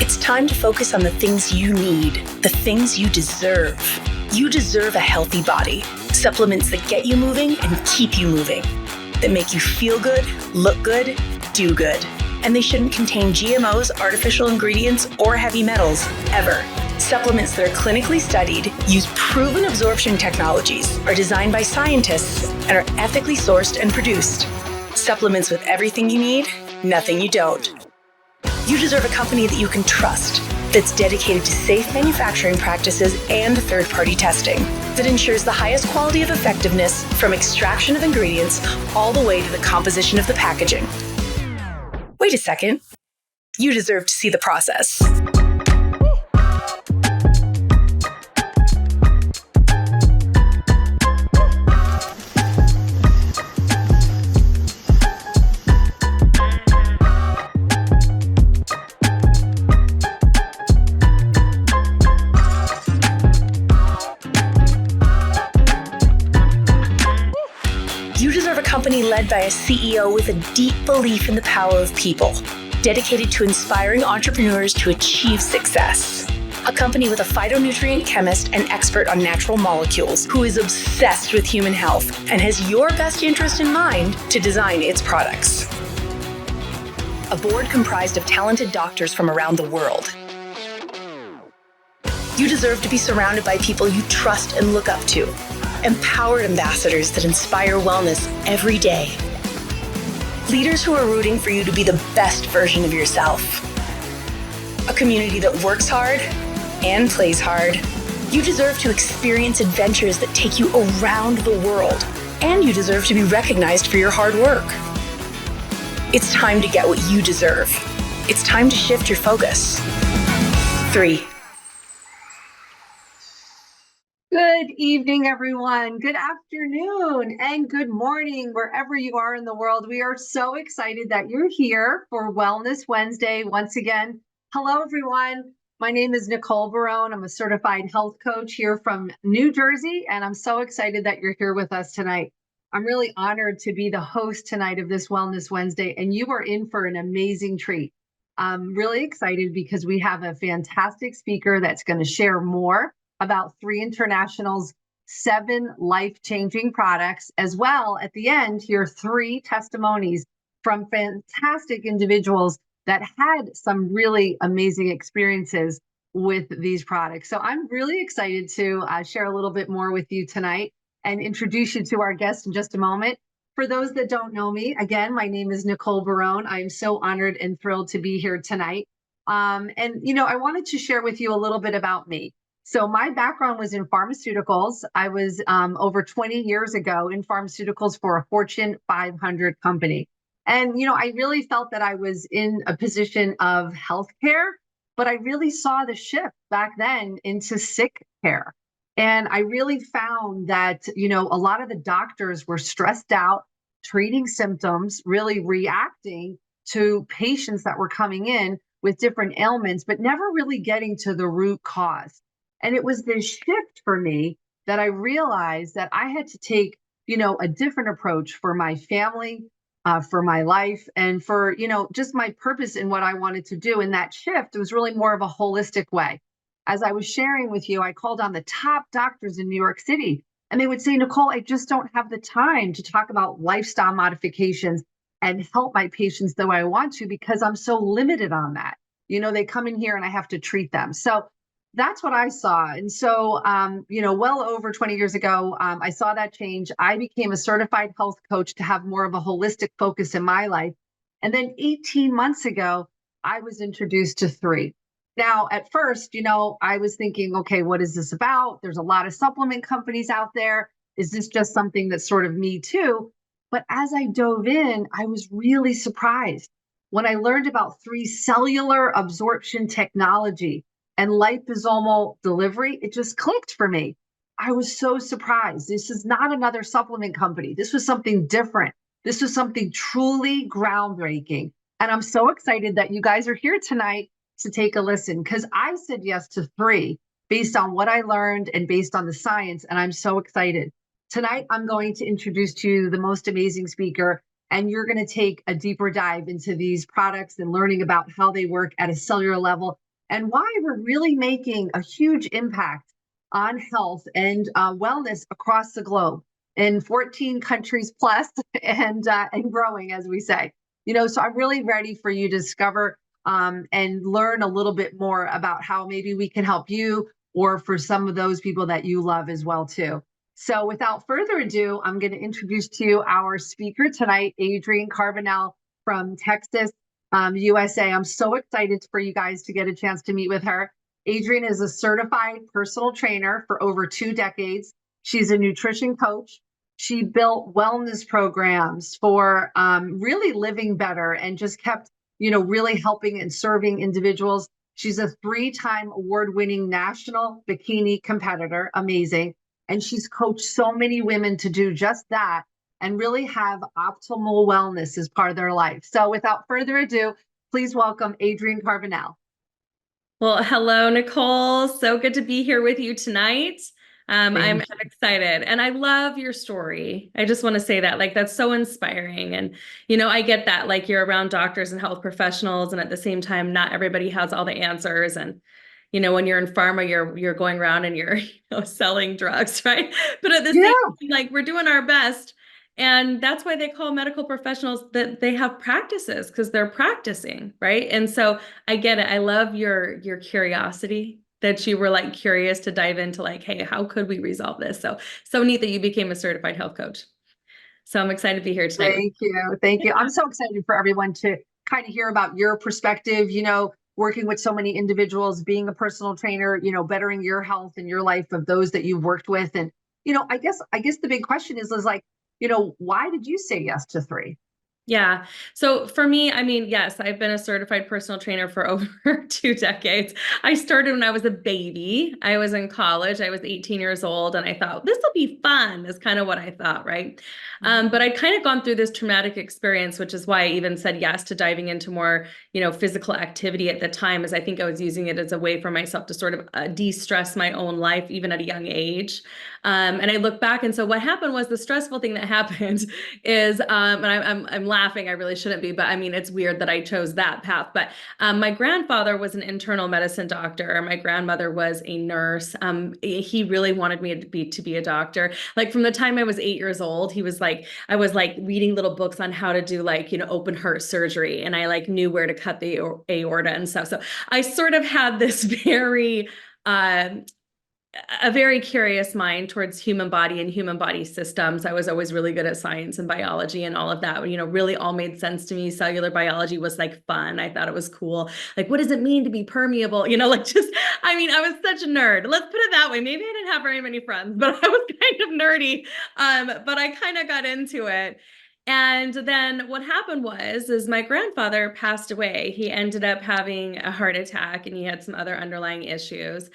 It's time to focus on the things you need, the things you deserve. You deserve a healthy body. Supplements that get you moving and keep you moving. That make you feel good, look good, do good. And they shouldn't contain GMOs, artificial ingredients, or heavy metals, ever. Supplements that are clinically studied, use proven absorption technologies, are designed by scientists, and are ethically sourced and produced. Supplements with everything you need, nothing you don't. You deserve a company that you can trust, that's dedicated to safe manufacturing practices and third-party testing, that ensures the highest quality of effectiveness from extraction of ingredients all the way to the composition of the packaging. Wait a second. You deserve to see the process. Company led by a CEO with a deep belief in the power of people, dedicated to inspiring entrepreneurs to achieve success. A company with a phytonutrient chemist and expert on natural molecules who is obsessed with human health and has your best interest in mind to design its products. A board comprised of talented doctors from around the world. You deserve to be surrounded by people you trust and look up to. Empowered ambassadors that inspire wellness every day. Leaders who are rooting for you to be the best version of yourself. A community that works hard and plays hard. You deserve to experience adventures that take you around the world, and you deserve to be recognized for your hard work. It's time to get what you deserve. It's time to shift your focus. 3. Good evening, everyone. Good afternoon and good morning, wherever you are in the world. We are so excited that you're here for Wellness Wednesday. Once again, hello, everyone. My name is Nicole Barone. I'm a certified health coach here from New Jersey, and I'm so excited that you're here with us tonight. I'm really honored to be the host tonight of this Wellness Wednesday, and you are in for an amazing treat. I'm really excited because we have a fantastic speaker that's going to share more about 3 International's 7 life-changing products, as well at the end, hear 3 testimonies from fantastic individuals that had some really amazing experiences with these products. So I'm really excited to share a little bit more with you tonight and introduce you to our guest in just a moment. For those that don't know me, again, my name is Nicole Barone. I'm so honored and thrilled to be here tonight. I wanted to share with you a little bit about me. So my background was in pharmaceuticals. I was over 20 years ago in pharmaceuticals for a Fortune 500 company. And, I really felt that I was in a position of healthcare, but I really saw the shift back then into sick care. And I really found that, a lot of the doctors were stressed out, treating symptoms, really reacting to patients that were coming in with different ailments, but never really getting to the root cause. And it was this shift for me that I realized that I had to take, a different approach for my family, for my life, and for, just my purpose in what I wanted to do. And that shift was really more of a holistic way. As I was sharing with you, I called on the top doctors in New York City, and they would say, Nicole, I just don't have the time to talk about lifestyle modifications and help my patients the way I want to because I'm so limited on that. They come in here and I have to treat them. So that's what I saw. And so, well over 20 years ago, I saw that change. I became a certified health coach to have more of a holistic focus in my life. And then 18 months ago, I was introduced to 3. Now, at first, I was thinking, okay, what is this about? There's a lot of supplement companies out there. Is this just something that's sort of me too? But as I dove in, I was really surprised when I learned about 3 cellular absorption technology and liposomal delivery. It just clicked for me. I was so surprised. This is not another supplement company. This was something different. This was something truly groundbreaking. And I'm so excited that you guys are here tonight to take a listen because I said yes to 3 based on what I learned and based on the science. And I'm so excited. Tonight, I'm going to introduce to you the most amazing speaker, and you're going to take a deeper dive into these products and learning about how they work at a cellular level and why we're really making a huge impact on health and wellness across the globe in 14 countries plus and growing, as we say. So I'm really ready for you to discover and learn a little bit more about how maybe we can help you or for some of those people that you love as well too. So without further ado, I'm going to introduce to you our speaker tonight, Adrianne Carbone from Texas, USA. I'm so excited for you guys to get a chance to meet with her. Adrianne is a certified personal trainer for over 2 decades. She's a nutrition coach. She built wellness programs for really living better and just kept, really helping and serving individuals. She's a 3-time award-winning national bikini competitor. Amazing. And she's coached so many women to do just that and really have optimal wellness as part of their life. So without further ado, please welcome Adrianne Carbone. Well, hello, Nicole. So good to be here with you tonight. I'm excited and I love your story. I just want to say that, that's so inspiring. And, I get that, you're around doctors and health professionals, and at the same time, not everybody has all the answers. And, when you're in pharma, you're going around and you're, selling drugs, right? But at the same time, we're doing our best. And that's why they call medical professionals that they have practices, because they're practicing, right? And so I get it. I love your curiosity, that you were curious to dive into hey, how could we resolve this? So neat that you became a certified health coach. So I'm excited to be here tonight. Thank you. Thank you. I'm so excited for everyone to kind of hear about your perspective, working with so many individuals, being a personal trainer, bettering your health and your life of those that you've worked with. And, I guess the big question is why did you say yes to 3? Yeah. So for me, yes, I've been a certified personal trainer for over 2 decades. I started when I was a baby. I was in college. I was 18 years old, and I thought this will be fun, is kind of what I thought, right? But I'd kind of gone through this traumatic experience, which is why I even said yes to diving into more, physical activity at the time, as I think I was using it as a way for myself to sort of de-stress my own life, even at a young age. And I look back, and so what happened was, the stressful thing that happened is, and I'm laughing, I really shouldn't be, but it's weird that I chose that path. But my grandfather was an internal medicine doctor. My grandmother was a nurse. He really wanted me to be a doctor. From the time I was 8 years old, he was I was reading little books on how to do open heart surgery, and I knew where to cut the aorta and stuff. So I sort of had this a very curious mind towards human body and human body systems. I was always really good at science and biology and all of that, really all made sense to me. Cellular biology was fun. I thought it was cool. What does it mean to be permeable? I was such a nerd. Let's put it that way. Maybe I didn't have very many friends, but I was kind of nerdy. But I kind of got into it. And then what happened is my grandfather passed away. He ended up having a heart attack, and he had some other underlying issues,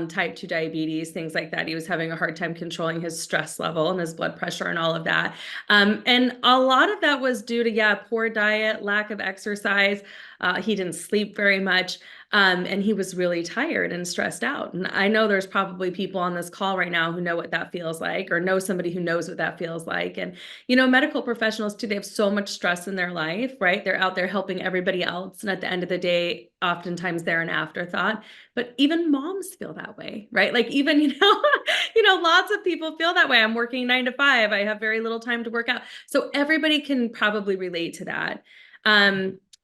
type 2 diabetes, things like that. He was having a hard time controlling his stress level and his blood pressure and all of that. And a lot of that was due to, poor diet, lack of exercise. He didn't sleep very much. And he was really tired and stressed out. And I know there's probably people on this call right now who know what that feels like, or know somebody who knows what that feels like. And, medical professionals too, they have so much stress in their life, right? They're out there helping everybody else. And at the end of the day, oftentimes they're an afterthought. But even moms feel that way, right? Even, lots of people feel that way. I'm working 9 to 5. I have very little time to work out. So everybody can probably relate to that.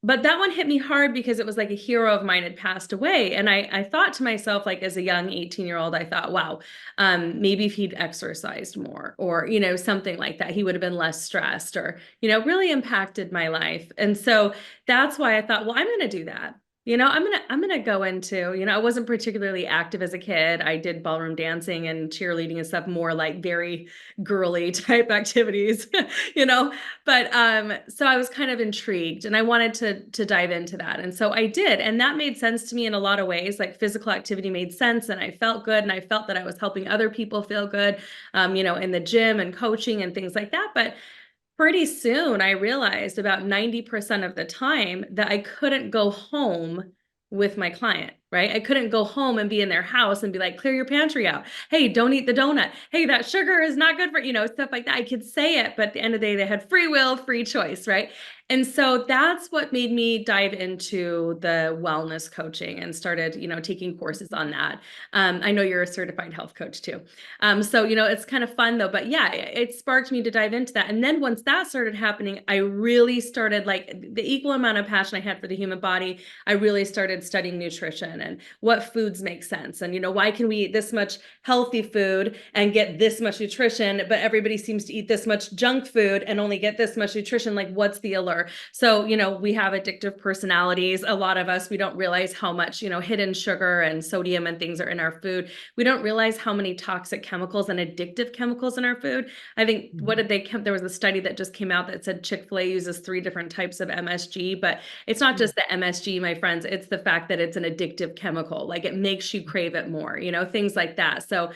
But that one hit me hard because it was a hero of mine had passed away. And I thought to myself, as a young 18-year-old, I thought, wow, maybe if he'd exercised more, or, something like that, he would have been less stressed, or, really impacted my life. And so that's why I thought, well, I'm going to do that. I'm gonna go into, I wasn't particularly active as a kid. I did ballroom dancing and cheerleading and stuff, more very girly type activities, but so I was kind of intrigued, and I wanted to dive into that. And so I did, and that made sense to me in a lot of ways. Physical activity made sense, and I felt good, and I felt that I was helping other people feel good, in the gym and coaching and things like that. But pretty soon I realized, about 90% of the time, that I couldn't go home with my client, right? I couldn't go home and be in their house and be clear your pantry out. Hey, don't eat the donut. Hey, that sugar is not good for, stuff like that. I could say it, but at the end of the day, they had free will, free choice, right? And so that's what made me dive into the wellness coaching and started, taking courses on that. I know you're a certified health coach too. So, it's kind of fun though, but yeah, it sparked me to dive into that. And then once that started happening, I really started, like, the equal amount of passion I had for the human body. I really started studying nutrition and what foods make sense. And, why can we eat this much healthy food and get this much nutrition, but everybody seems to eat this much junk food and only get this much nutrition? Like, what's the allure? So, we have addictive personalities. A lot of us, we don't realize how much, hidden sugar and sodium and things are in our food. We don't realize how many toxic chemicals and addictive chemicals in our food. I think, there was a study that just came out that said Chick-fil-A uses 3 different types of MSG, but it's not just the MSG, my friends. It's the fact that it's an addictive chemical. Like, it makes you crave it more, things like that. So,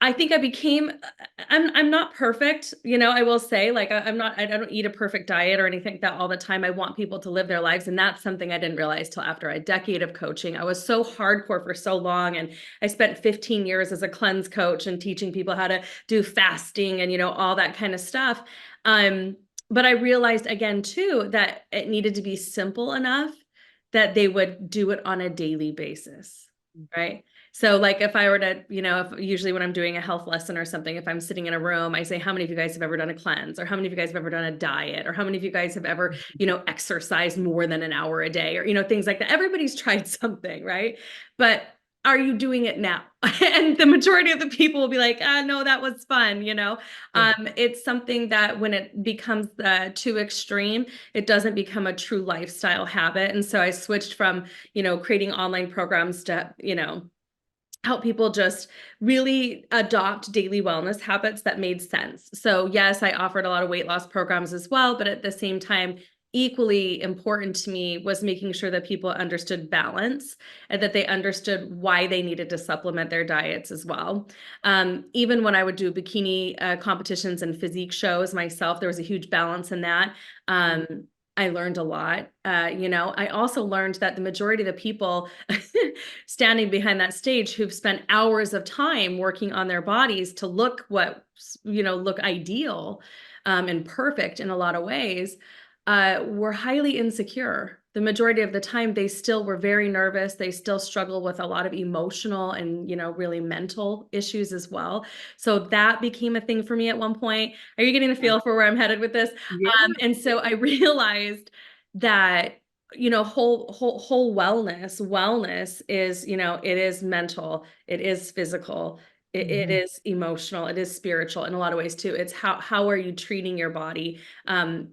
I think I'm not perfect, I will say, like, I don't eat a perfect diet or anything like that all the time. I want people to live their lives. And that's something I didn't realize till after a decade of coaching. I was so hardcore for so long. And I spent 15 years as a cleanse coach and teaching people how to do fasting and, all that kind of stuff. But I realized again, too, that it needed to be simple enough that they would do it on a daily basis, right? So, like, if I were to, if usually when I'm doing a health lesson or something, if I'm sitting in a room, I say, how many of you guys have ever done a cleanse? Or how many of you guys have ever done a diet? Or how many of you guys have ever, exercised more than an hour a day? Or, things like that. Everybody's tried something, right? But are you doing it now? And the majority of the people will be like, no, that was fun. It's something that when it becomes too extreme, it doesn't become a true lifestyle habit. And so I switched from, creating online programs to, help people just really adopt daily wellness habits that made sense. So yes, I offered a lot of weight loss programs as well, but at the same time, equally important to me was making sure that people understood balance and that they understood why they needed to supplement their diets as well. Even when I would do bikini competitions and physique shows myself, there was a huge balance in that. I learned a lot. I also learned that the majority of the people standing behind that stage who've spent hours of time working on their bodies to look look ideal and perfect in a lot of ways, were highly insecure. The majority of the time, they still were very nervous. They still struggle with a lot of emotional and, really mental issues as well. So that became a thing for me at one point. Are you getting a feel for where I'm headed with this? Yeah. And so I realized that, whole wellness is, it is mental, it is physical, it is emotional, it is spiritual in a lot of ways too. It's how are you treating your body?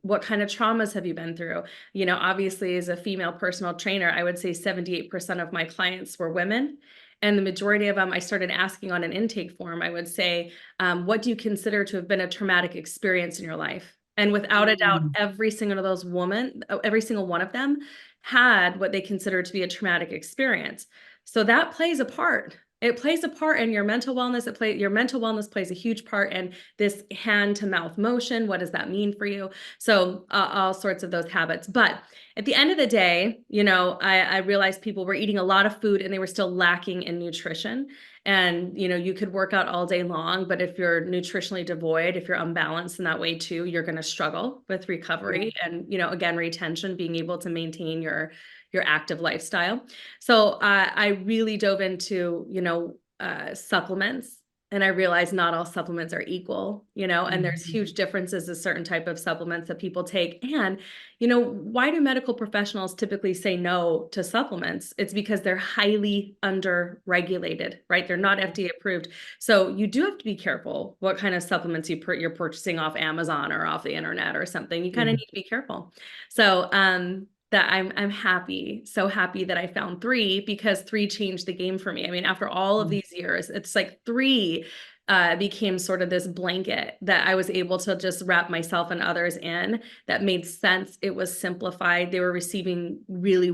What kind of traumas have you been through? Obviously, as a female personal trainer, I would say 78% of my clients were women. And the majority of them, I started asking on an intake form. I would say, what do you consider to have been a traumatic experience in your life? And without a doubt, every single one of them had what they considered to be a traumatic experience. So that plays a part. It plays a part in your mental wellness. Your mental wellness plays a huge part in this hand to mouth motion. What does that mean for you? So all sorts of those habits. But at the end of the day, I realized people were eating a lot of food and they were still lacking in nutrition. And, you could work out all day long, but if you're nutritionally devoid, if you're unbalanced in that way too, you're going to struggle with recovery and, again, retention, being able to maintain your active lifestyle. So I really dove into, supplements, and I realized not all supplements are equal, and there's huge differences in certain type of supplements that people take. And, why do medical professionals typically say no to supplements? It's because they're highly under-regulated, right? They're not FDA approved. So you do have to be careful what kind of supplements you're purchasing off Amazon or off the internet or something. You kind of need to be careful. So, that I'm happy, so happy that I found 3, because 3 changed the game for me. I mean, after all of these years, it's like 3 became sort of this blanket that I was able to just wrap myself and others in, that made sense. It was simplified. They were receiving really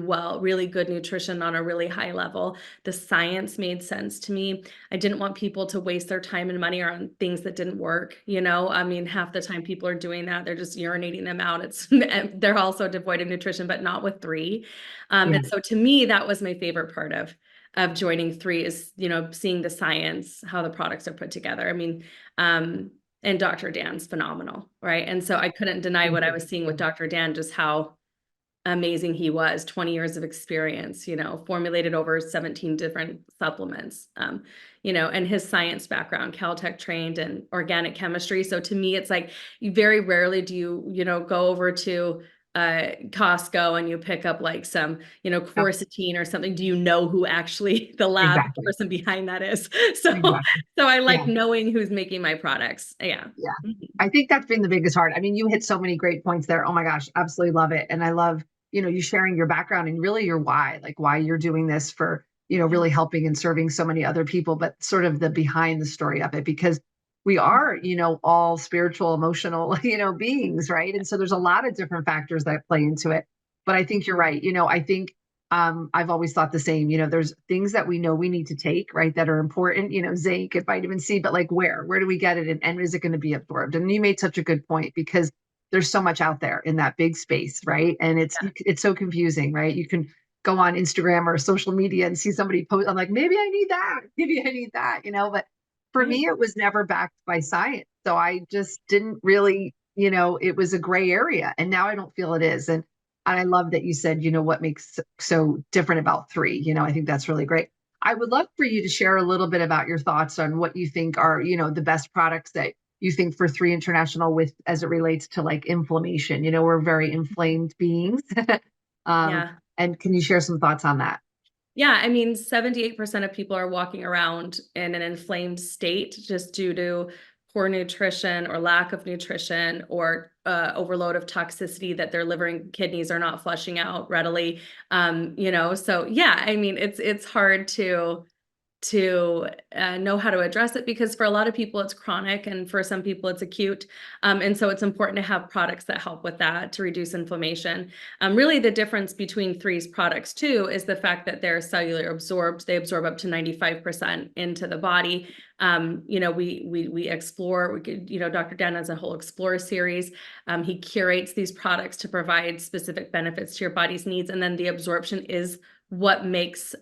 good nutrition on a really high level. The science made sense to me. I didn't want people to waste their time and money on things that didn't work. I mean, half the time people are doing that. They're just urinating them out. They're also devoid of nutrition, but not with 3. And so to me, that was my favorite part of joining 3 is, seeing the science, how the products are put together. I mean, And Dr. Dan's phenomenal, right? And so I couldn't deny what I was seeing with Dr. Dan, just how amazing he was. 20 years of experience, formulated over 17 different supplements, and his science background, Caltech trained and organic chemistry. So to me, it's like very rarely do you, go over to Costco and you pick up like some, quercetin or something. Do you know who actually the lab person behind that is? So, so I like knowing who's making my products. Yeah. I think that's been the biggest part. I mean, you hit so many great points there. Oh my gosh, absolutely love it. And I love, you sharing your background and really your why, like why you're doing this for, really helping and serving so many other people, but sort of the behind the story of it, because we are, all spiritual, emotional, beings, right? And so there's a lot of different factors that play into it. But I think you're right. I think I've always thought the same. There's things that we know we need to take, right, that are important, zinc and vitamin C, but like where do we get it? And is it going to be absorbed? And you made such a good point, because there's so much out there in that big space, right? And it's so confusing, right? You can go on Instagram or social media and see somebody post. I'm like, maybe I need that. Maybe I need that, but for me, it was never backed by science. So I just didn't really, it was a gray area. And now I don't feel it is. And I love that you said, what makes so different about 3. I think that's really great. I would love for you to share a little bit about your thoughts on what you think are, the best products that you think for 3 International with as it relates to like inflammation. We're very inflamed beings. And can you share some thoughts on that? Yeah, I mean, 78% of people are walking around in an inflamed state just due to poor nutrition or lack of nutrition or overload of toxicity that their liver and kidneys are not flushing out readily. So yeah, I mean, it's hard to know how to address it, because for a lot of people it's chronic and for some people it's acute. And so it's important to have products that help with that to reduce inflammation. Really the difference between 3's products too is the fact that they're cellular absorbed. They absorb up to 95% into the body. We explore, Dr. Dan has a whole Explore series. He curates these products to provide specific benefits to your body's needs. And then the absorption is what makes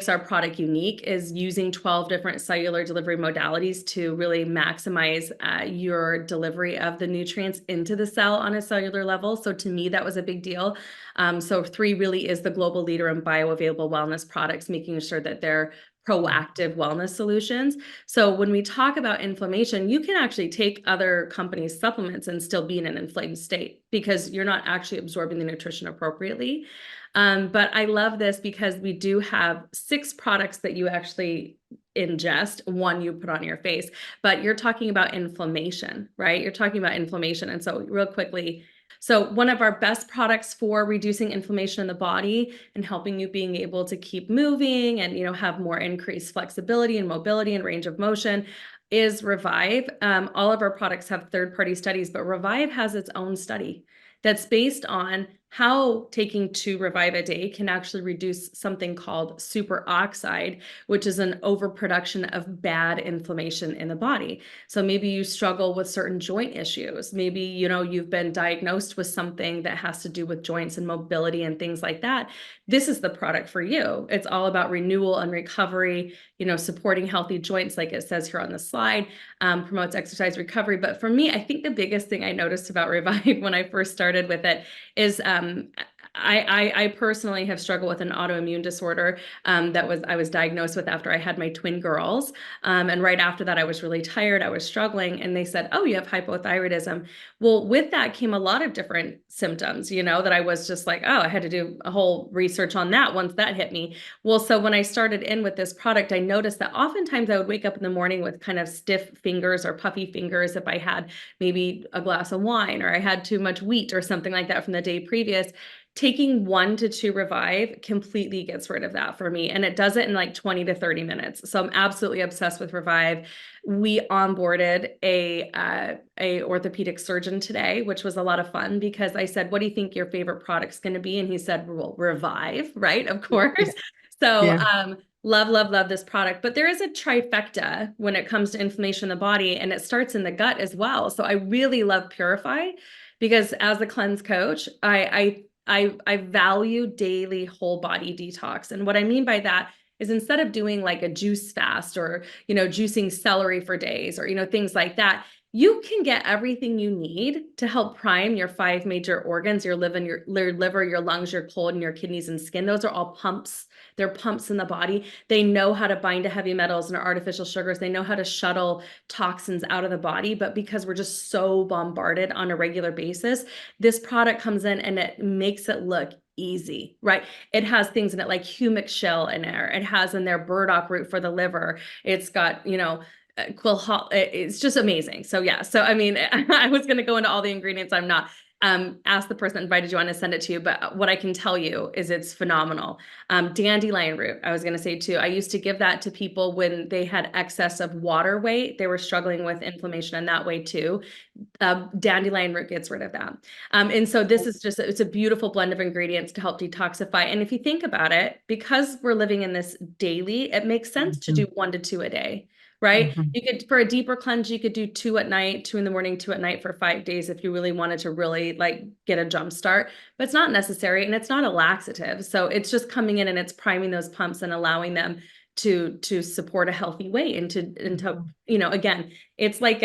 our product unique, is using 12 different cellular delivery modalities to really maximize your delivery of the nutrients into the cell on a cellular level. So to me, that was a big deal. So 3 really is the global leader in bioavailable wellness products, making sure that they're proactive wellness solutions. So when we talk about inflammation, you can actually take other companies' supplements and still be in an inflamed state because you're not actually absorbing the nutrition appropriately. But I love this because we do have 6 products that you actually ingest, 1 you put on your face, but you're talking about inflammation, right? You're talking about inflammation. And so real quickly, so one of our best products for reducing inflammation in the body and helping you being able to keep moving and, have more increased flexibility and mobility and range of motion is Revive. All of our products have third-party studies, but Revive has its own study that's based on how taking 2 Revive a day can actually reduce something called superoxide, which is an overproduction of bad inflammation in the body. So maybe you struggle with certain joint issues. Maybe, you've been diagnosed with something that has to do with joints and mobility and things like that. This is the product for you. It's all about renewal and recovery, supporting healthy joints, like it says here on the slide, promotes exercise recovery. But for me, I think the biggest thing I noticed about Revive when I first started with it is I personally have struggled with an autoimmune disorder I was diagnosed with after I had my twin girls. And right after that, I was really tired. I was struggling. And they said, oh, you have hypothyroidism. Well, with that came a lot of different symptoms, that I was just like, oh, I had to do a whole research on that once that hit me. Well, so when I started in with this product, I noticed that oftentimes I would wake up in the morning with kind of stiff fingers or puffy fingers if I had maybe a glass of wine or I had too much wheat or something like that from the day previous. Taking 1 to 2 Revive completely gets rid of that for me. And it does it in like 20 to 30 minutes. So I'm absolutely obsessed with Revive. We onboarded a orthopedic surgeon today, which was a lot of fun because I said, what do you think your favorite product's going to be? And he said, well, Revive, right? Of course. Yeah. So, love this product, but there is a trifecta when it comes to inflammation in the body, and it starts in the gut as well. So I really love Purify because as a cleanse coach, I value daily whole body detox. And what I mean by that is instead of doing like a juice fast or, you know, juicing celery for days or, you know, things like that, you can get everything you need to help prime your 5 major organs, your liver, your lungs, your colon, and your kidneys and skin. Those are all pumps. They're pumps in the body. They know how to bind to heavy metals and artificial sugars. They know how to shuttle toxins out of the body. But because we're just so bombarded on a regular basis, this product comes in and it makes it look easy, right? It has things in it like humic shell in there. It has in there burdock root for the liver. It's got, you know, it's just amazing. So yeah. So, I mean, I was going to go into all the ingredients. I'm not. Ask the person that invited you on to send it to you. But what I can tell you is it's phenomenal. Dandelion root, I was going to say too. I used to give that to people when they had excess of water weight. They were struggling with inflammation in that way too. Dandelion root gets rid of that. And so this is just, it's a beautiful blend of ingredients to help detoxify. And if you think about it, because we're living in this daily, it makes sense to do 1 to 2 a day. Right? You could, for a deeper cleanse, you could do 2 at night, 2 in the morning, 2 at night for 5 days if you really wanted to really like get a jump start, but it's not necessary and it's not a laxative. So it's just coming in and it's priming those pumps and allowing them to support a healthy weight and to, you know, again, it's like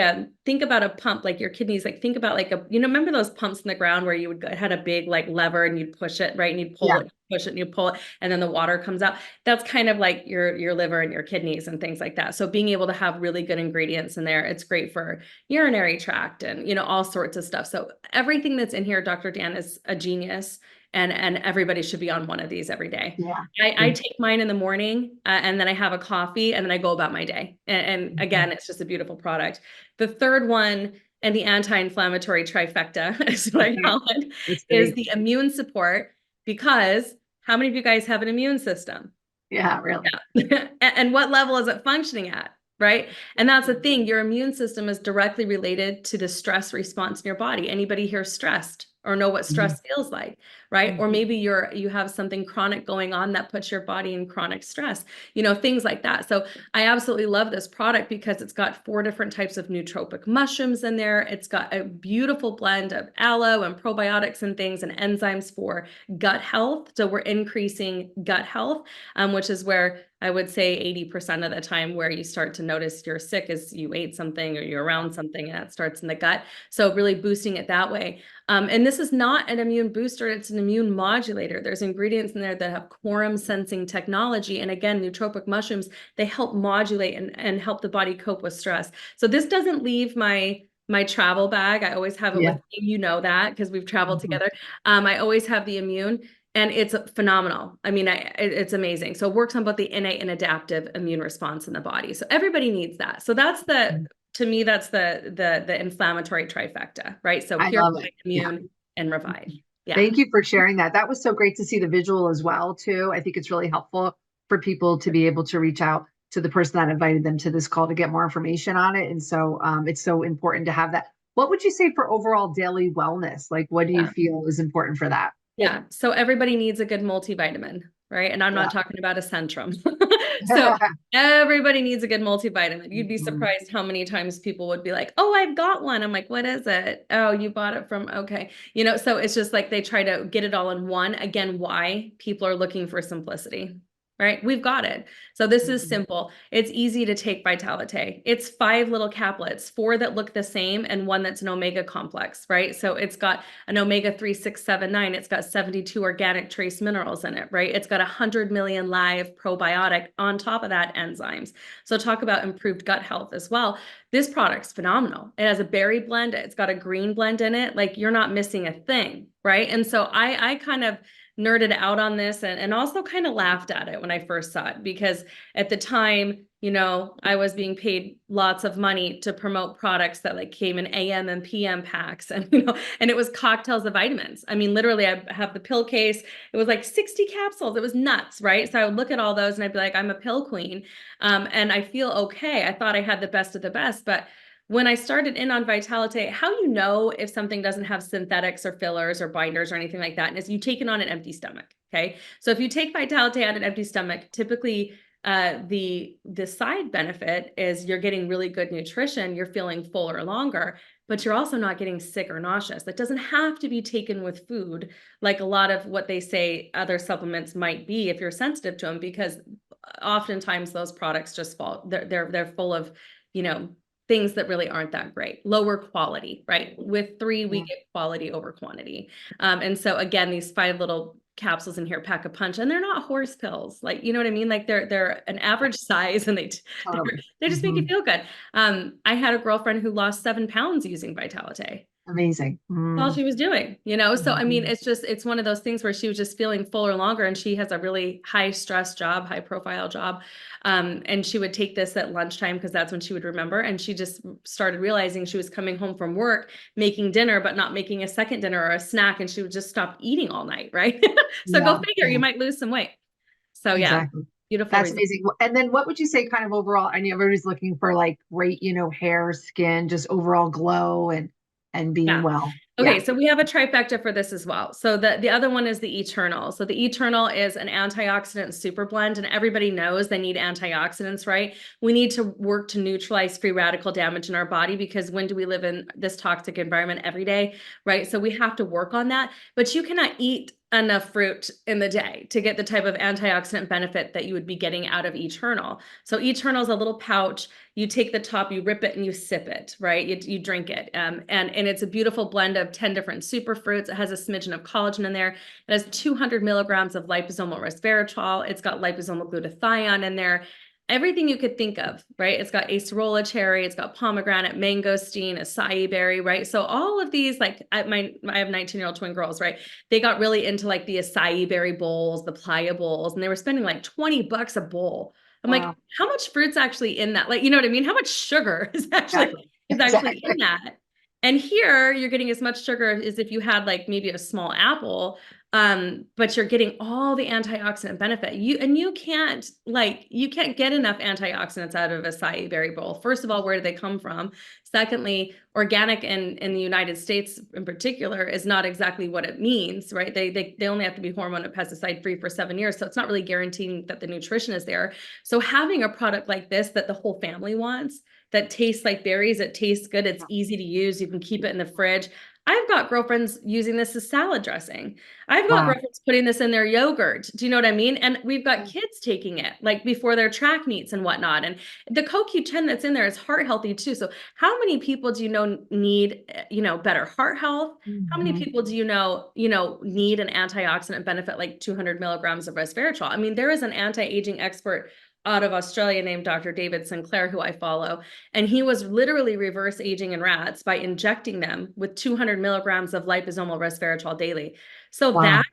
think about a pump, like your kidneys, like think about like you know, remember those pumps in the ground where it had a big like lever and you'd push it, right? And you'd pull it, push it and you pull it, and then the water comes out. That's kind of like your liver and your kidneys and things like that. So being able to have really good ingredients in there, it's great for urinary tract and, you know, all sorts of stuff. So everything that's in here, Dr. Dan, is a genius. And everybody should be on one of these every day. I take mine in the morning and then I have a coffee and then I go about my day. And again, it's just a beautiful product. The third one, and the anti-inflammatory trifecta, is what I call it, is the immune support, because how many of you guys have an immune system? Yeah, really. Yeah. And what level is it functioning at? Right. And that's the thing. Your immune system is directly related to the stress response in your body. Anybody here stressed or know what stress feels like, right? Or maybe you have something chronic going on that puts your body in chronic stress, you know, things like that. So I absolutely love this product because it's got 4 different types of nootropic mushrooms in there. It's got a beautiful blend of aloe and probiotics and things and enzymes for gut health. So we're increasing gut health, which is where I would say 80% of the time where you start to notice you're sick is you ate something or you're around something and that starts in the gut. So really boosting it that way. And this is not an immune booster, it's an immune modulator. There's ingredients in there that have quorum sensing technology. And again, nootropic mushrooms, they help modulate and help the body cope with stress. So this doesn't leave my travel bag. I always have it with me. You know that because we've traveled together. I always have the immune. And it's phenomenal. I mean, it's amazing. So it works on both the innate and adaptive immune response in the body. So everybody needs that. So that's to me, that's the inflammatory trifecta, right? So purify, immune, and revive. Yeah. Thank you for sharing that. That was so great to see the visual as well, too. I think it's really helpful for people to be able to reach out to the person that invited them to this call to get more information on it. And so it's so important to have that. What would you say for overall daily wellness? Like, what do you feel is important for that? Yeah. So everybody needs a good multivitamin, right? And I'm not talking about a Centrum. So everybody needs a good multivitamin. You'd be surprised how many times people would be like, oh, I've got one. I'm like, what is it? Oh, you bought it from, okay. You know, so it's just like they try to get it all in one. Again, why? People are looking for simplicity. Right? We've got it. So this is simple. It's easy to take Vitalite. It's 5 little caplets, 4 that look the same and 1 that's an omega complex, right? So it's got an omega 3, 6, 7, 9. It's got 72 organic trace minerals in it, right? It's got 100 million live probiotic on top of that enzymes. So talk about improved gut health as well. This product's phenomenal. It has a berry blend. It's got a green blend in it. Like you're not missing a thing, right? And so I kind of nerded out on this and also kind of laughed at it when I first saw it, because at the time, you know, I was being paid lots of money to promote products that like came in AM and PM packs and, you know, and it was cocktails of vitamins. I mean, literally I have the pill case. It was like 60 capsules. It was nuts. Right. So I would look at all those and I'd be like, I'm a pill queen. And I feel okay. I thought I had the best of the best, but when I started in on Vitalite, how you know if something doesn't have synthetics or fillers or binders or anything like that, and is you take it on an empty stomach. Okay. So if you take Vitalite on an empty stomach, typically the side benefit is you're getting really good nutrition, you're feeling fuller longer, but you're also not getting sick or nauseous. That doesn't have to be taken with food, like a lot of what they say other supplements might be if you're sensitive to them, because oftentimes those products just fall, they're full of, things that really aren't that great, lower quality, right? With 3, we get quality over quantity. And so again, these 5 little capsules in here pack a punch, and they're not horse pills. Like, you know what I mean? Like they're an average size, and they just make you feel good. I had a girlfriend who lost 7 pounds using Vitality. Amazing. All she was doing, so I mean, it's one of those things where she was just feeling fuller longer, and she has a really high stress job, high profile job. And she would take this at lunchtime because that's when she would remember. And she just started realizing she was coming home from work, making dinner, but not making a second dinner or a snack. And she would just stop eating all night. Right. So go figure, you might lose some weight. So exactly. Beautiful. That's amazing. And then what would you say kind of overall? I know everybody's looking for like great, hair, skin, just overall glow and being well. Okay, so we have a trifecta for this as well. So the other one is the Eternal. So the Eternal is an antioxidant super blend, and everybody knows they need antioxidants, right? We need to work to neutralize free radical damage in our body, because when do we live in this toxic environment every day, right? So we have to work on that, but you cannot eat enough fruit in the day to get the type of antioxidant benefit that you would be getting out of Eternal. So Eternal is a little pouch. You take the top, you rip it, and you sip it, right? You drink it. And it's a beautiful blend of 10 different superfruits. It has a smidgen of collagen in there. It has 200 milligrams of liposomal resveratrol. It's got liposomal glutathione in there. Everything you could think of, right? It's got acerola cherry, it's got pomegranate, mangosteen, acai berry, right? So all of these, like I have 19-year-old twin girls, right? They got really into like the acai berry bowls, the playa bowls, and they were spending like $20 a bowl. I'm like, how much fruit's actually in that? Like, you know what I mean? How much sugar is actually in that? And here you're getting as much sugar as if you had like maybe a small apple, but you're getting all the antioxidant benefit. You can't get enough antioxidants out of a acai berry bowl. First of all, where do they come from? Secondly, organic in the United States in particular is not exactly what it means, right? They only have to be hormone and pesticide free for 7 years. So it's not really guaranteeing that the nutrition is there. So having a product like this that the whole family wants, that tastes like berries, it tastes good, it's easy to use, you can keep it in the fridge. I've got girlfriends using this as salad dressing. I've got girlfriends putting this in their yogurt. Do you know what I mean? And we've got kids taking it like before their track meets and whatnot. And the CoQ10 that's in there is heart healthy too. So how many people do you know need, better heart health? How many people do you know, need an antioxidant benefit like 200 milligrams of resveratrol? I mean, there is an anti-aging expert out of Australia named Dr. David Sinclair, who I follow. And he was literally reverse aging in rats by injecting them with 200 milligrams of liposomal resveratrol daily. So that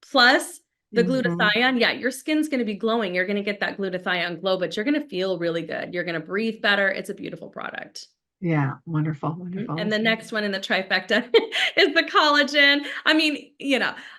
plus the glutathione, your skin's going to be glowing. You're going to get that glutathione glow, but you're going to feel really good. You're going to breathe better. It's a beautiful product. Yeah, wonderful. And the next one in the trifecta is the collagen. I mean,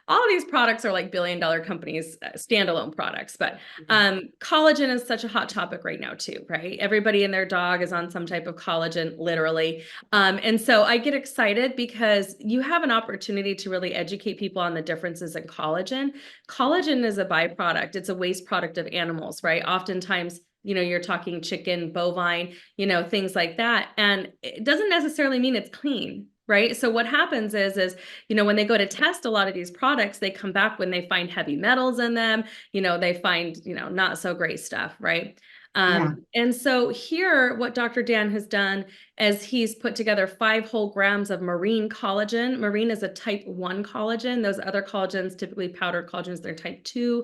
all of these products are like billion-dollar companies, standalone products, but collagen is such a hot topic right now too, right? Everybody and their dog is on some type of collagen, literally. And so I get excited because you have an opportunity to really educate people on the differences in collagen. Collagen is a byproduct. It's a waste product of animals, right? Oftentimes, you're talking chicken, bovine, things like that. And it doesn't necessarily mean it's clean, right? So what happens is, when they go to test a lot of these products, they come back when they find heavy metals in them, they find, not so great stuff, right? And so here, what Dr. Dan has done is he's put together 5 whole grams of marine collagen. Marine is a type 1 collagen. Those other collagens, typically powdered collagens, they're type 2.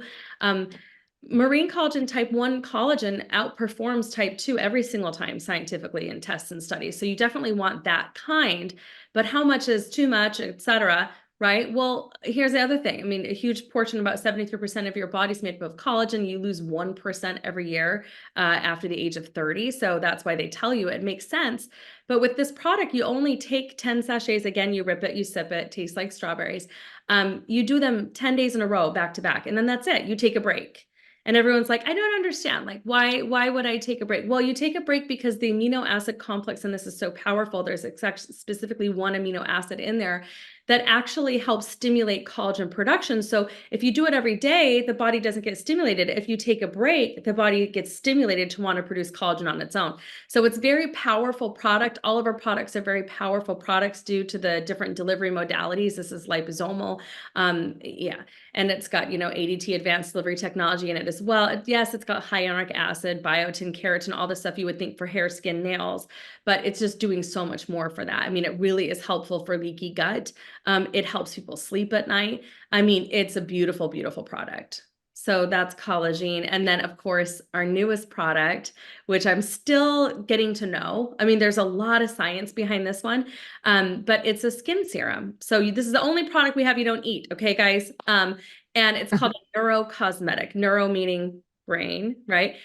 Marine collagen, type 1 collagen outperforms type 2 every single time scientifically in tests and studies. So you definitely want that kind, but how much is too much, et cetera, right? Well, here's the other thing. I mean, a huge portion, about 73% of your body's made up of collagen. You lose 1% every year after the age of 30. So that's why they tell you it makes sense. But with this product, you only take 10 sachets. Again, you rip it, you sip it, tastes like strawberries. You do them 10 days in a row, back to back, and then that's it. You take a break. And everyone's like, I don't understand. Like, why would I take a break? Well, you take a break because the amino acid complex in this is so powerful. There's specifically one amino acid in there that actually help stimulate collagen production. So if you do it every day, the body doesn't get stimulated. If you take a break, the body gets stimulated to want to produce collagen on its own. So it's very powerful product. All of our products are very powerful products due to the different delivery modalities. This is liposomal. Yeah. And it's got, ADT, advanced delivery technology, in it as well. Yes, it's got hyaluronic acid, biotin, keratin, all the stuff you would think for hair, skin, nails, but it's just doing so much more for that. I mean, it really is helpful for leaky gut. It helps people sleep at night. I mean, it's a beautiful, beautiful product. So that's collagen. And then, of course, our newest product, which I'm still getting to know. I mean, there's a lot of science behind this one, but it's a skin serum. So this is the only product we have you don't eat. Okay, guys? And it's called neurocosmetic, neuro meaning brain, right?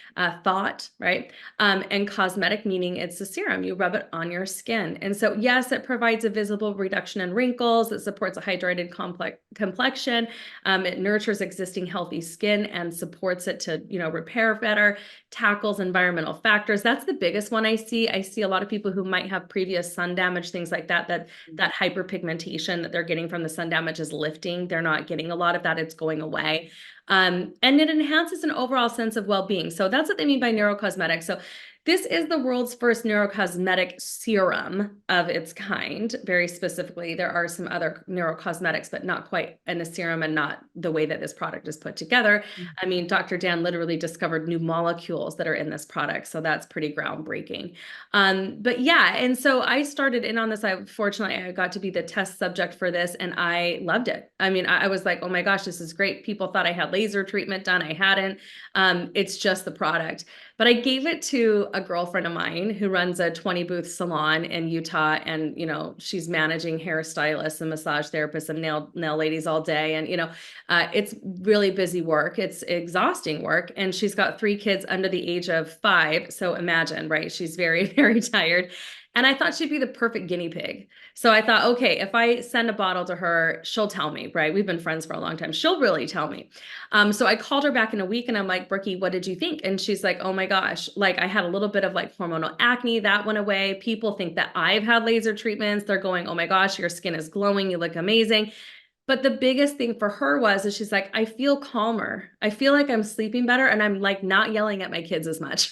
Thought, right? And cosmetic meaning it's a serum. You rub it on your skin. And so, yes, it provides a visible reduction in wrinkles. It supports a hydrated complexion. It nurtures existing healthy skin and supports it to, repair better, tackles environmental factors. That's the biggest one I see. I see a lot of people who might have previous sun damage, things like that, that hyperpigmentation that they're getting from the sun damage is lifting. They're not getting a lot of that. It's going away. And it enhances an overall sense of well-being. So that's what they mean by neurocosmetic. So this is the world's first neurocosmetic serum of its kind. Very specifically, there are some other neurocosmetics, but not quite in a serum and not the way that this product is put together. I mean, Dr. Dan literally discovered new molecules that are in this product. So that's pretty groundbreaking. But yeah, and so I started in on this. Fortunately, I got to be the test subject for this and I loved it. I mean, I was like, oh my gosh, this is great. People thought I had laser treatment done. I hadn't. It's just the product. But I gave it to a girlfriend of mine who runs a 20 booth salon in Utah. And, she's managing hairstylists and massage therapists and nail ladies all day. And, it's really busy work. It's exhausting work. And she's got 3 kids under the age of 5. So imagine, right? She's very, very tired. And I thought she'd be the perfect guinea pig. So I thought, okay, if I send a bottle to her, she'll tell me, right? We've been friends for a long time. She'll really tell me. So I called her back in a week and I'm like, Brookie, what did you think? And she's like, oh my gosh, like I had a little bit of like hormonal acne that went away. People think that I've had laser treatments. They're going, oh my gosh, your skin is glowing. You look amazing. But the biggest thing for her is she's like, I feel calmer. I feel like I'm sleeping better and I'm like not yelling at my kids as much.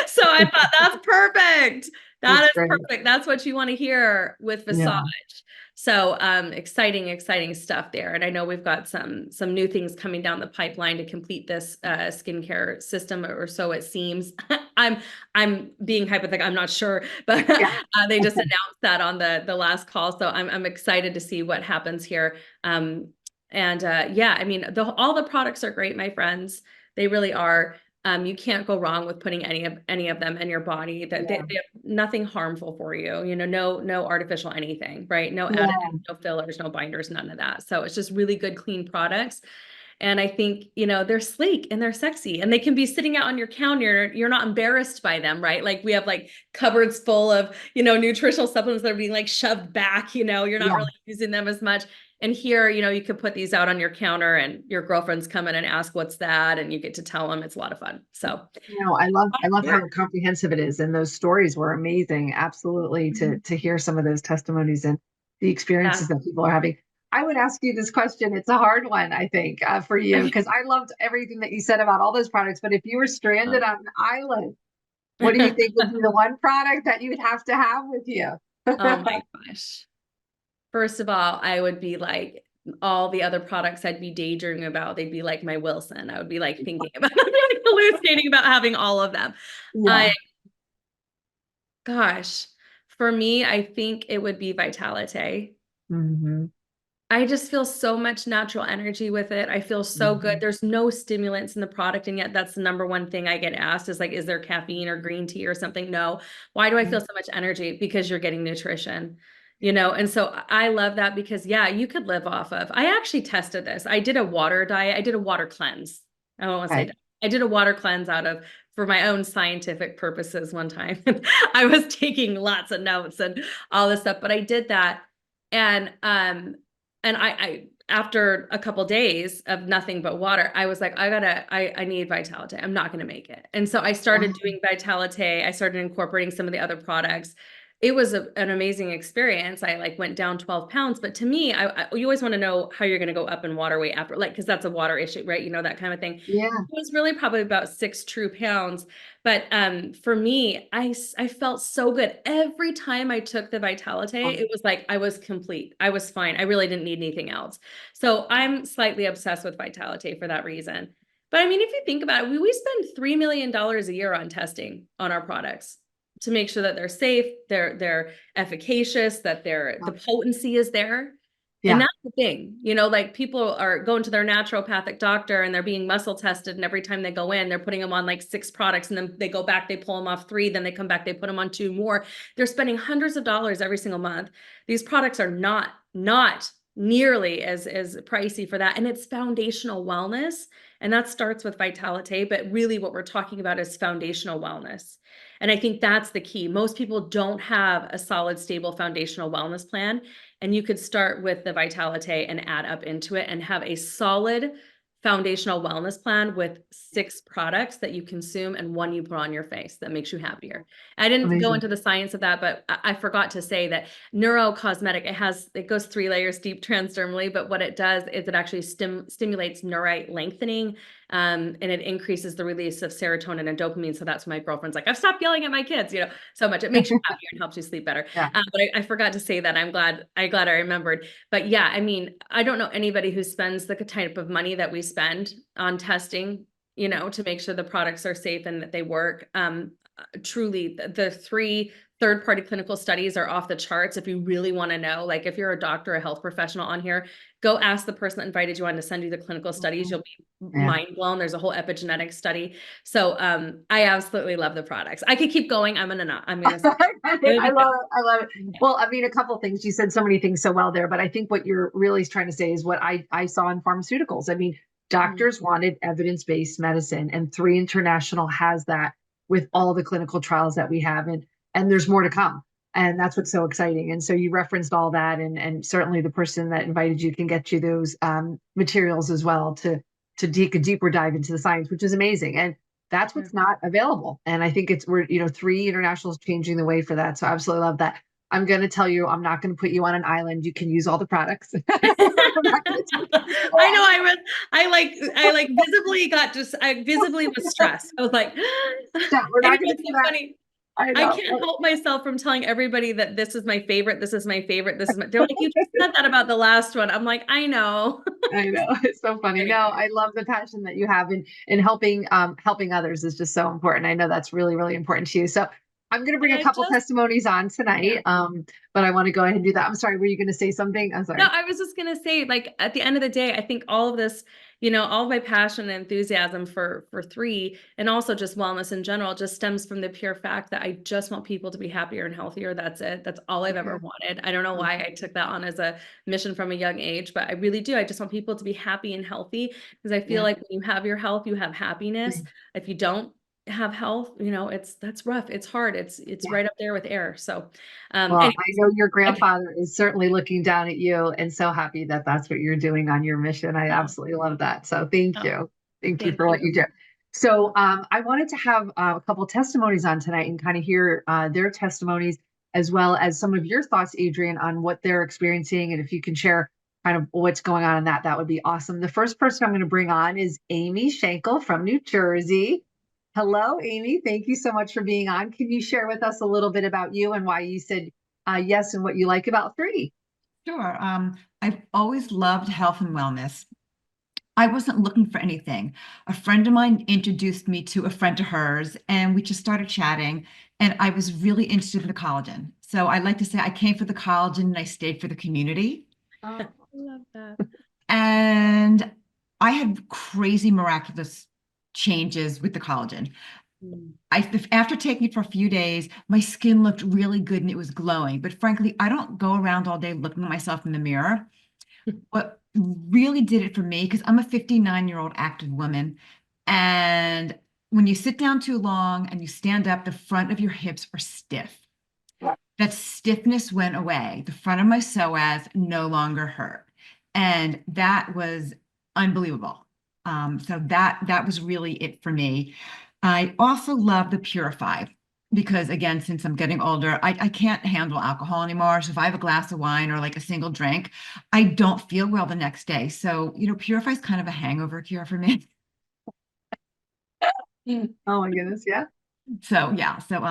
So I thought that's perfect. That's perfect. That's what you want to hear with Visage. Yeah. So exciting stuff there. And I know we've got some new things coming down the pipeline to complete this skincare system, or so it seems. I'm being hypothetical. I'm not sure, but yeah. They just announced that on the last call. So I'm excited to see what happens here. Yeah, I mean, all the products are great, my friends. They really are. You can't go wrong with putting any of them in your body. That they have nothing harmful for you. No artificial anything, right? No additives, no fillers, no binders, none of that. So it's just really good, clean products. And I think, they're sleek and they're sexy and they can be sitting out on your counter. You're not embarrassed by them, right? Like we have like cupboards full of, nutritional supplements that are being like shoved back, you're not really using them as much. And here, you could put these out on your counter and your girlfriends come in and ask, what's that? And you get to tell them. It's a lot of fun. So, I love how comprehensive it is. And those stories were amazing. Absolutely. To hear some of those testimonies and the experiences that people are having. I would ask you this question. It's a hard one, I think, for you, because I loved everything that you said about all those products. But if you were stranded on an island, what do you think would be the one product that you'd have to have with you? Oh my gosh. First of all, I would be like all the other products I'd be daydreaming about. They'd be like my Wilson. I would be like thinking about hallucinating about having all of them. Yeah. Gosh, for me, I think it would be Vitalite. Mm-hmm. I just feel so much natural energy with it. I feel so good. There's no stimulants in the product. And yet that's the number one thing I get asked is like, is there caffeine or green tea or something? No. Why do I feel so much energy? Because you're getting nutrition. And so I love that because you could live off of, I actually tested this. I did a water diet. I did a water cleanse. I don't want to say that. I did a water cleanse for my own scientific purposes one time. I was taking lots of notes and all this stuff, but I did that. And I after a couple days of nothing but water, I was like, I need Vitalite. I'm not going to make it. And so I started doing Vitalite. I started incorporating some of the other products. it was an amazing experience. I like went down 12 pounds, but to me, you always want to know how you're going to go up in water weight after, like, because that's a water issue, right? You know, that kind of thing. Yeah. It was really probably about 6 true pounds. But for me, I felt so good. Every time I took the Vitalite, it was like I was complete. I was fine. I really didn't need anything else. So I'm slightly obsessed with Vitalite for that reason. But I mean, if you think about it, we spend $3 million a year on testing on our products to make sure that they're safe, they're efficacious, that the potency is there. Yeah. And that's the thing, you know, like people are going to their naturopathic doctor and they're being muscle tested. And every time they go in, they're putting them on like 6 products, and then they go back, they pull them off 3, then they come back, they put them on 2 more. They're spending hundreds of dollars every single month. These products are not nearly as pricey for that. And it's foundational wellness. And that starts with Vitalite, but really what we're talking about is foundational wellness. And I think that's the key. Most people don't have a solid, stable foundational wellness plan. And you could start with the Vitalite and add up into it and have a solid foundational wellness plan with 6 products that you consume and 1 you put on your face that makes you happier. I didn't go into the science of that, but I forgot to say that neurocosmetic, it goes 3 layers deep transdermally, but what it does is it actually stimulates neurite lengthening, and it increases the release of serotonin and dopamine. So that's why my girlfriend's like, I've stopped yelling at my kids, you know, so much. It makes you happier and helps you sleep better. Yeah. But I forgot to say that. I'm glad I remembered. But yeah, I mean, I don't know anybody who spends the type of money that we spend on testing, you know, to make sure the products are safe and that they work. Truly, the 3 third-party clinical studies are off the charts. If you really want to know, like if you're a doctor, a health professional on here, go ask the person that invited you on to send you the clinical studies. You'll be mind blown. There's a whole epigenetic study. So I absolutely love the products. I could keep going. I'm gonna I love it. I love it. Well, I mean, a couple of things. You said so many things so well there, but I think what you're really trying to say is what I saw in pharmaceuticals. I mean, doctors wanted evidence-based medicine, and 3 International has that with all the clinical trials that we have, and there's more to come. And that's what's so exciting. And so you referenced all that, and certainly the person that invited you can get you those materials as well to take a deeper dive into the science, which is amazing. And that's what's not available. And I think we're 3 International is changing the way for that. So I absolutely love that. I'm going to tell you, I'm not going to put you on an island. You can use all the products. I know. I visibly was stressed. I was like, we're not going to do that. Funny. I can't help myself from telling everybody that this is my favorite. This is my favorite. They're like, you just said that about the last one. I'm like, I know. I know. It's so funny. No, I love the passion that you have in helping others is just so important. I know that's really, really important to you. So I'm going to bring a couple testimonies on tonight. But I want to go ahead and do that. I'm sorry. Were you going to say something? I'm sorry. No, I was just going to say, like, at the end of the day, I think all of this, you know, all of my passion and enthusiasm for 3 and also just wellness in general just stems from the pure fact that I just want people to be happier and healthier. That's it. That's all I've ever wanted. I don't know why I took that on as a mission from a young age, but I really do. I just want people to be happy and healthy, because I feel like when you have your health, you have happiness. If you don't have health, you know, that's rough. It's hard. It's right up there with air. So, well, anyway. I know your grandfather is certainly looking down at you and so happy that that's what you're doing on your mission. I absolutely love that. So thank you. Thank you for what you do. So, I wanted to have a couple testimonies on tonight and kind of hear their testimonies, as well as some of your thoughts, Adrianne, on what they're experiencing. And if you can share kind of what's going on in that would be awesome. The first person I'm going to bring on is Aimee Schenkel from New Jersey. Hello, Aimee. Thank you so much for being on. Can you share with us a little bit about you and why you said yes and what you like about 3? Sure. I've always loved health and wellness. I wasn't looking for anything. A friend of mine introduced me to a friend of hers, and we just started chatting, and I was really interested in the collagen. So I like to say I came for the collagen and I stayed for the community. Oh, I love that. And I had crazy, miraculous changes with the collagen. After taking it for a few days, my skin looked really good and it was glowing. But frankly, I don't go around all day looking at myself in the mirror. What really did it for me, because I'm a 59-year-old active woman, and when you sit down too long and you stand up, the front of your hips are stiff. That stiffness went away. The front of my psoas no longer hurt. And that was unbelievable. So that was really it for me. I also love the Purify. because again, since I'm getting older, I can't handle alcohol anymore. So if I have a glass of wine or like a single drink, I don't feel well the next day. So, Purify is kind of a hangover cure for me. Oh my goodness, yeah. So yeah, so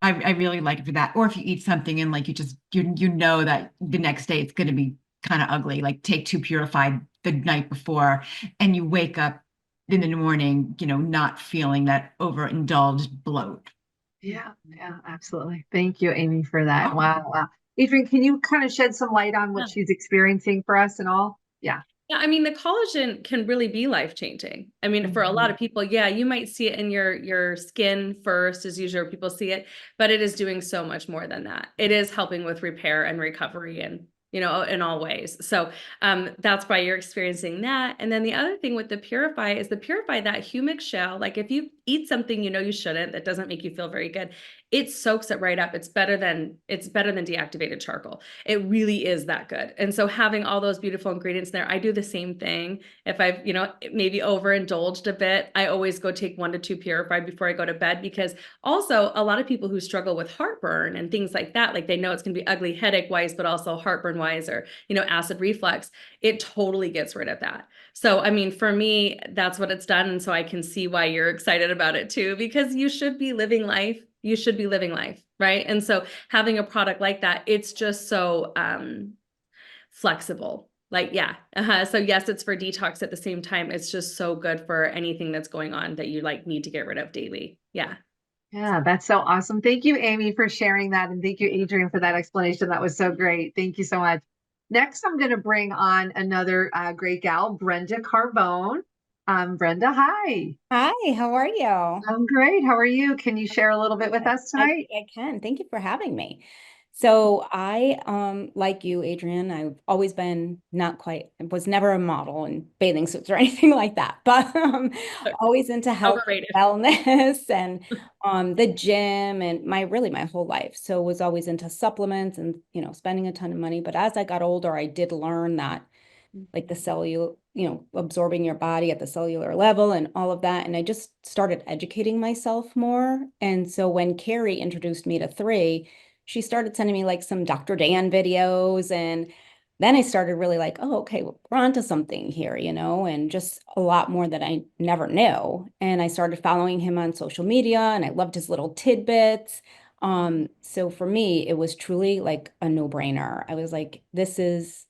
I really like it for that. Or if you eat something and like you know that the next day it's going to be kind of ugly, like take two Purified the night before, and you wake up in the morning, not feeling that overindulged bloat. Yeah, yeah, absolutely. Thank you, Aimee, for that. Oh, Wow. Wow. Adrianne, can you kind of shed some light on what Yeah. she's experiencing for us and all? Yeah. Yeah, I mean, the collagen can really be life-changing. I mean, for a lot of people, yeah, you might see it in your skin first, as usual, people see it, but it is doing so much more than that. It is helping with repair and recovery and, in all ways. So that's why you're experiencing that. And then the other thing with the Purify is the Purify, that humic shell, like if you eat something you shouldn't, that doesn't make you feel very good, it soaks it right up. It's better than deactivated charcoal. It really is that good. And so having all those beautiful ingredients there, I do the same thing. If I've, maybe overindulged a bit, I always go take 1 to 2 Purified before I go to bed, because also a lot of people who struggle with heartburn and things like that, like they know it's going to be ugly headache wise, but also heartburn wise, or, acid reflux, it totally gets rid of that. So, I mean, for me, that's what it's done. And so I can see why you're excited about it too, because you should be living life. You should be living life, right? And so having a product like that, it's just so flexible. Like, yeah. So yes, it's for detox. At the same time, it's just so good for anything that's going on that you like need to get rid of daily. Yeah. Yeah, that's so awesome. Thank you, Aimee, for sharing that. And thank you, Adrianne, for that explanation. That was so great. Thank you so much. Next, I'm going to bring on another great gal, Brenda Carbone. Brenda, hi. Hi, how are you? I'm great. How are you? Can you share a little bit with us tonight? I can. Thank you for having me. So I, like you, Adrianne, I've always been was never a model in bathing suits or anything like that, but always into health, Overrated. wellness, and the gym, and my whole life. So was always into supplements and spending a ton of money. But as I got older, I did learn that like the cellular, absorbing your body at the cellular level and all of that. And I just started educating myself more. And so when Carrie introduced me to 3, she started sending me like some Dr. Dan videos. And then I started really like, oh, okay, well, we're onto something here, and just a lot more that I never knew. And I started following him on social media, and I loved his little tidbits. So for me, it was truly like a no-brainer. I was like, these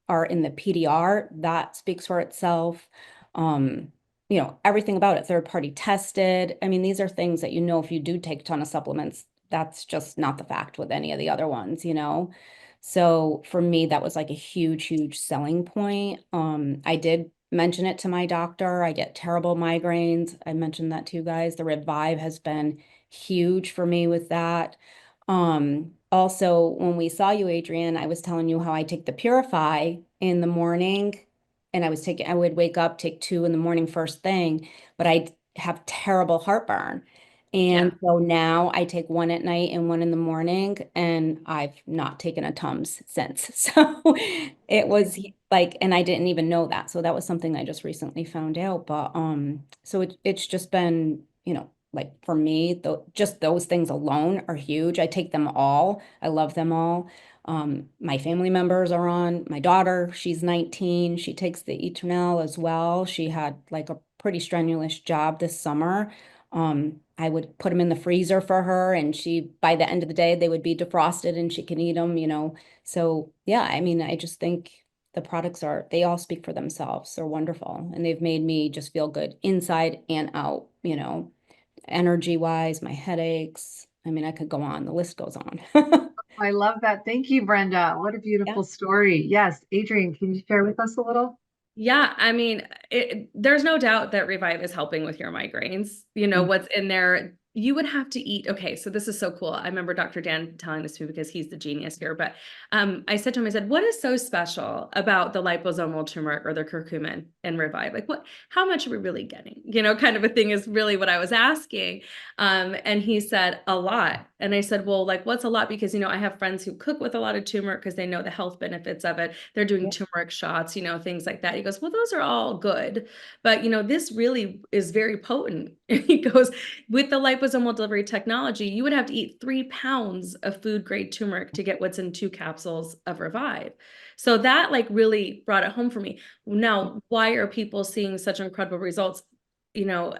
are in the PDR, that speaks for itself. Everything about it, third-party tested. I mean, these are things that, if you do take a ton of supplements, that's just not the fact with any of the other ones, So for me, that was like a huge, huge selling point. I did mention it to my doctor. I get terrible migraines. I mentioned that to you guys. The Revive has been huge for me with that. Also, when we saw you, Adrianne, I was telling you how I take the Purify in the morning, and I would wake up, take 2 in the morning first thing, but I have terrible heartburn. And so now I take 1 at night and 1 in the morning, and I've not taken a Tums since. So it was like, and I didn't even know that. So that was something I just recently found out. But so it's just been, like for me, just those things alone are huge. I take them all. I love them all. My family members are on. My daughter, she's 19. She takes the Eternal as well. She had like a pretty strenuous job this summer. I would put them in the freezer for her, and by the end of the day, they would be defrosted and she can eat them, So yeah, I mean, I just think the products they all speak for themselves. They're wonderful, and they've made me just feel good inside and out, energy wise, my headaches. I mean, I could go on, the list goes on. I love that. Thank you, Brenda. What a beautiful story. Yes. Adrianne, can you share with us a little? Yeah, I mean, there's no doubt that Revive is helping with your migraines. What's in there, you would have to eat. Okay, so this is so cool. I remember Dr. Dan telling this to me because he's the genius here. But I said to him, I said, what is so special about the liposomal turmeric or the curcumin in Revive? Like, how much are we really getting? Kind of a thing is really what I was asking. And he said, a lot. And I said, well, like, what's a lot? Because, I have friends who cook with a lot of turmeric because they know the health benefits of it. They're doing turmeric shots, things like that. He goes, well, those are all good. But, this really is very potent. He goes, with the liposomal liposomal delivery technology, you would have to eat 3 pounds of food grade turmeric to get what's in 2 capsules of Revive. So that like really brought it home for me. Now, why are people seeing such incredible results? You know,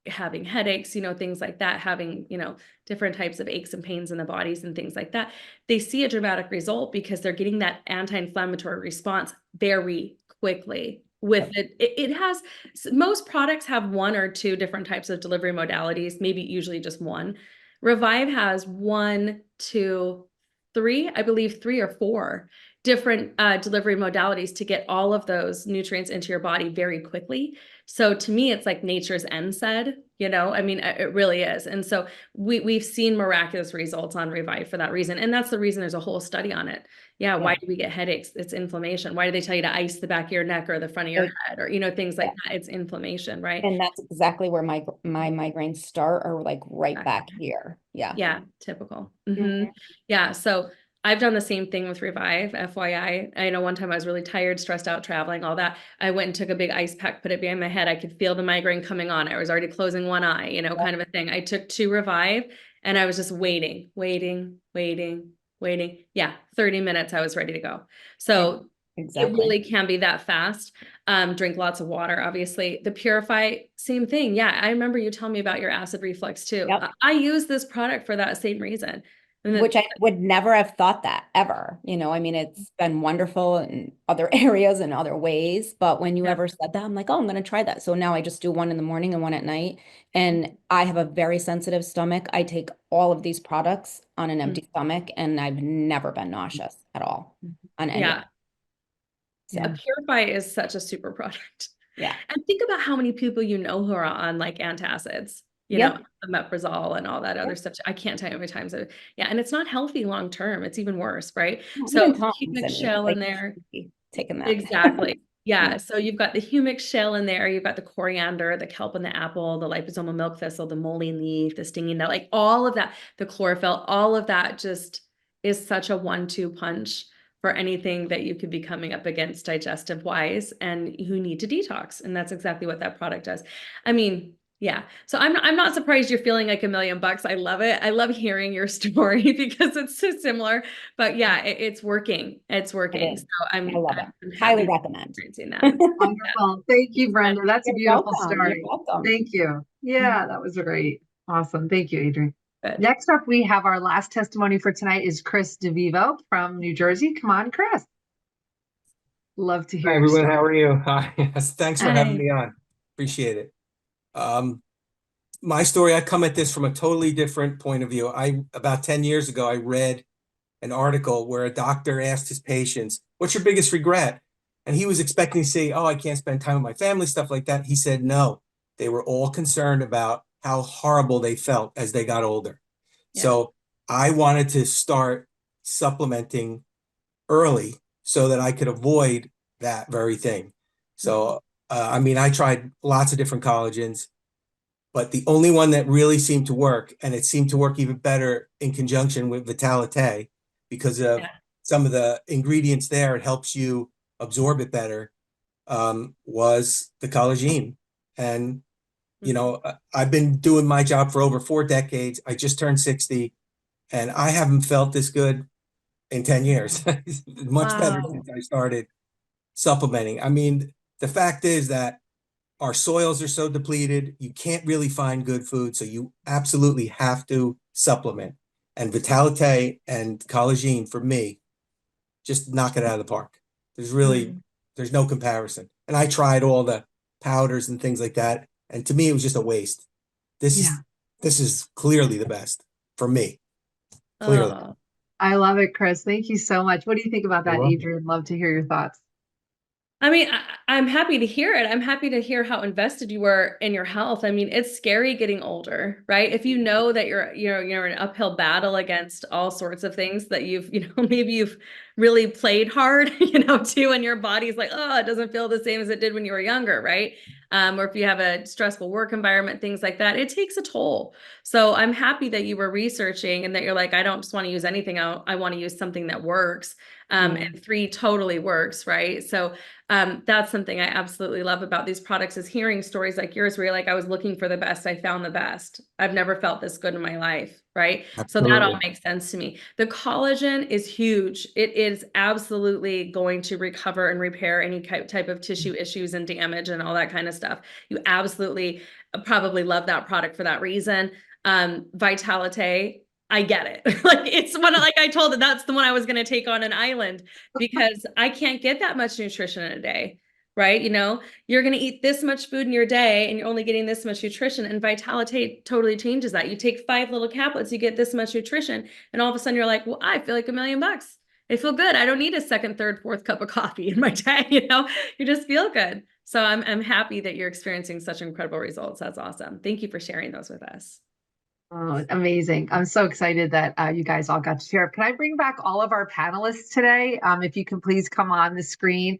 having headaches, you know, things like that, having, you know, different types of aches and pains in the bodies and things like that. They see a dramatic result because they're getting that anti-inflammatory response very quickly. With it has, most products have 1 or 2 different types of delivery modalities, maybe usually just 1. Revive has 1, 2, 3, I believe 3 or 4 different delivery modalities to get all of those nutrients into your body very quickly. So to me, it's like nature's NSAID, you know, I mean, it really is. And so we've seen miraculous results on Revive for that reason. And that's the reason there's a whole study on it. Yeah. Why do we get headaches? It's inflammation. Why do they tell you to ice the back of your neck or the front of your head or, you know, things like that? It's inflammation, right? And that's exactly where my migraines start, are like right back here. Yeah. Yeah. Typical. Yeah. So I've done the same thing with Revive, FYI. I know one time I was really tired, stressed out, traveling, all that. I went and took a big ice pack, put it behind my head. I could feel the migraine coming on. I was already closing one eye, you know, kind of a thing. I took 2 Revive and I was just waiting. Yeah, 30 minutes, I was ready to go. So it really can be that fast. Drink lots of water, obviously. The Purify, same thing. Yeah, I remember you telling me about your acid reflux too. I use this product for that same reason. Which I would never have thought that ever, you know, I mean, it's been wonderful in other areas and other ways, but when you ever said that, I'm like, oh, I'm going to try that. So now I just do 1 in the morning and 1 at night. And I have a very sensitive stomach. I take all of these products on an empty stomach and I've never been nauseous at all on any. So Purify is such a super product. Yeah. And think about how many people you know who are on like antacids. You know, the omeprazole and all that other stuff. I can't tell you how many times. And it's not healthy long term. It's even worse, right? So humic shell in there. Taking that. Exactly. Yeah. So you've got the humic shell in there. You've got the coriander, the kelp and the apple, the liposomal milk thistle, the mullein leaf, the stinging nut, like all of that, the chlorophyll, all of that just is such a 1-2 punch for anything that you could be coming up against digestive wise and who need to detox. And that's exactly what that product does. I mean, yeah. So I'm not surprised you're feeling like $1 million. I love it. I love hearing your story because it's so similar, but yeah, it's working. It's working. So I love it. Highly recommend. That. Wonderful. Thank you, Brenda. That's a beautiful story. Thank you. Yeah, that was great. Awesome. Thank you, Adrianne. Good. Next up, we have our last testimony for tonight is Chris DeVivo from New Jersey. Come on, Chris. Love to hear. Hi, everyone. How are you? Hi. Yes, thanks for having me on. Appreciate it. My story, I come at this from a totally different point of view. About 10 years ago, I read an article where a doctor asked his patients, what's your biggest regret? And he was expecting to say, oh, I can't spend time with my family, stuff like that. He said, no, they were all concerned about how horrible they felt as they got older. Yeah. So I wanted to start supplementing early so that I could avoid that very thing. So, I mean, I tried lots of different collagens, but the only one that really seemed to work, and it seemed to work even better in conjunction with Vitalite, because of some of the ingredients there, it helps you absorb it better, was the collagen. And, you know, I've been doing my job for over 4 decades. I just turned 60, and I haven't felt this good in 10 years. Much better since I started supplementing. I mean, the fact is that our soils are so depleted, you can't really find good food. So you absolutely have to supplement. And Vitalite and collagen, for me, just knock it out of the park. There's really, there's no comparison. And I tried all the powders and things like that. And to me, it was just a waste. This is clearly the best for me. Clearly. I love it, Chris. Thank you so much. What do you think about that, Adrianne? Love to hear your thoughts. I mean, I'm happy to hear it. I'm happy to hear how invested you were in your health. I mean, it's scary getting older, right? If you know that you're in an uphill battle against all sorts of things that maybe you've really played hard, too, and your body's like, oh, it doesn't feel the same as it did when you were younger, right? or if you have a stressful work environment, things like that, it takes a toll. So I'm happy that you were researching and that you're like, I don't just want to use anything. I want to use something that works. And 3 totally works, right? So that's something I absolutely love about these products is hearing stories like yours where you're like, I was looking for the best, I found the best. I've never felt this good in my life, right? So that all makes sense to me. The collagen is huge. It is absolutely going to recover and repair any type of tissue issues and damage and all that kind of stuff. You absolutely probably love that product for that reason. Vitalite, I get it. Like it's one, like I told it, that's the one I was going to take on an island because I can't get that much nutrition in a day, right? You know, you're going to eat this much food in your day and you're only getting this much nutrition, and Vitalite totally changes that. You take 5 little caplets, you get this much nutrition, and all of a sudden you're like, well, I feel like $1 million. I feel good. I don't need a second, third, fourth cup of coffee in my day. You know, you just feel good. So I'm happy that you're experiencing such incredible results. That's awesome. Thank you for sharing those with us. Oh, amazing. I'm so excited that you guys all got to share. Can I bring back all of our panelists today? If you can please come on the screen.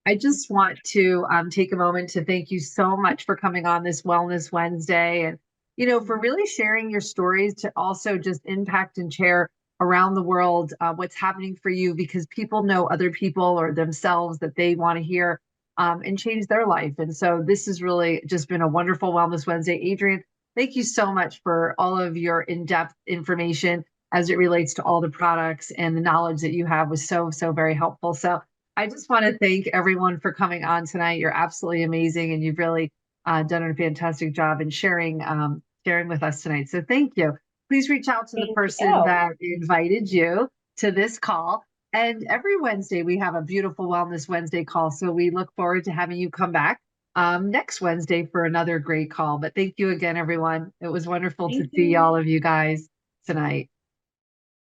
I just want to take a moment to thank you so much for coming on this Wellness Wednesday and, for really sharing your stories to also just impact and share around the world what's happening for you, because people know other people or themselves that they want to hear and change their life. And so this has really just been a wonderful Wellness Wednesday. Adrianne, thank you so much for all of your in-depth information as it relates to all the products, and the knowledge that you have was so, so very helpful. So I just want to thank everyone for coming on tonight. You're absolutely amazing, and you've really done a fantastic job in sharing with us tonight. So thank you. Please reach out to the person that invited you to this call. And every Wednesday, we have a beautiful Wellness Wednesday call. So we look forward to having you come back next Wednesday for another great call. But thank you again, everyone. It was wonderful to see all of you guys tonight.